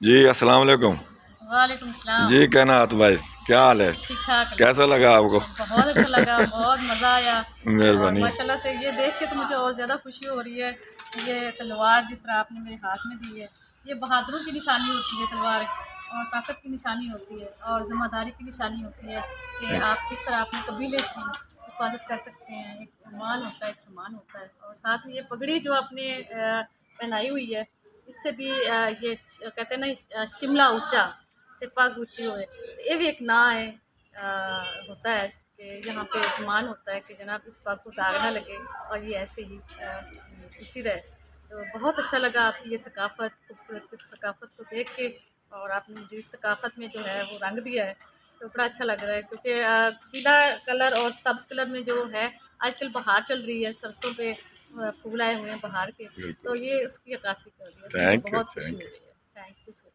जी अस्सलाम वालेकुम। वालेकुम सलाम। जी क्या नात भाई, क्या हाल है? ठीक ठाक। कैसा लगा आपको? बहुत अच्छा लगा, बहुत मज़ा आया। और मेहरबानी। माशाल्लाह से ये देख के तो मुझे और ज़्यादा खुशी हो रही है। ये तलवार जिस तरह आपने मेरे हाथ में दी है, ये बहादुरों की निशानी होती है तलवार, और ताकत की निशानी होती है, और ज़िम्मेदारी की निशानी होती है कि आप किस तरह अपने कबीले की हिफाजत कर सकते हैं। एक मान होता है, एक सम्मान होता है। और साथ में ये पगड़ी जो आपने पहनाई हुई है, इससे भी ये कहते हैं ना, शिमला ऊंचा ते पग ऊंची होए, ये भी एक ना है, होता है कि यहाँ पे एक मान होता है कि जनाब इस पग को दाग ना लगे और ये ऐसे ही ऊंची रहे। तो बहुत अच्छा लगा आपकी ये सकाफ़त, खूबसूरत सकाफ़त को देख के। और आपने मुझे इस सकाफ़त में जो है वो रंग दिया है, तो बड़ा अच्छा लग रहा है। क्योंकि पीला कलर और सब्ज़ कलर में जो है, आजकल बहार चल रही है, सरसों पे फूल आए हुए हैं बहार के, तो बिल्कुल। ये उसकी अक्कासी कर रही है। तो मुझे थैंक यू बहुत खुशी हो थैंक यू। रही है। Thank you so much.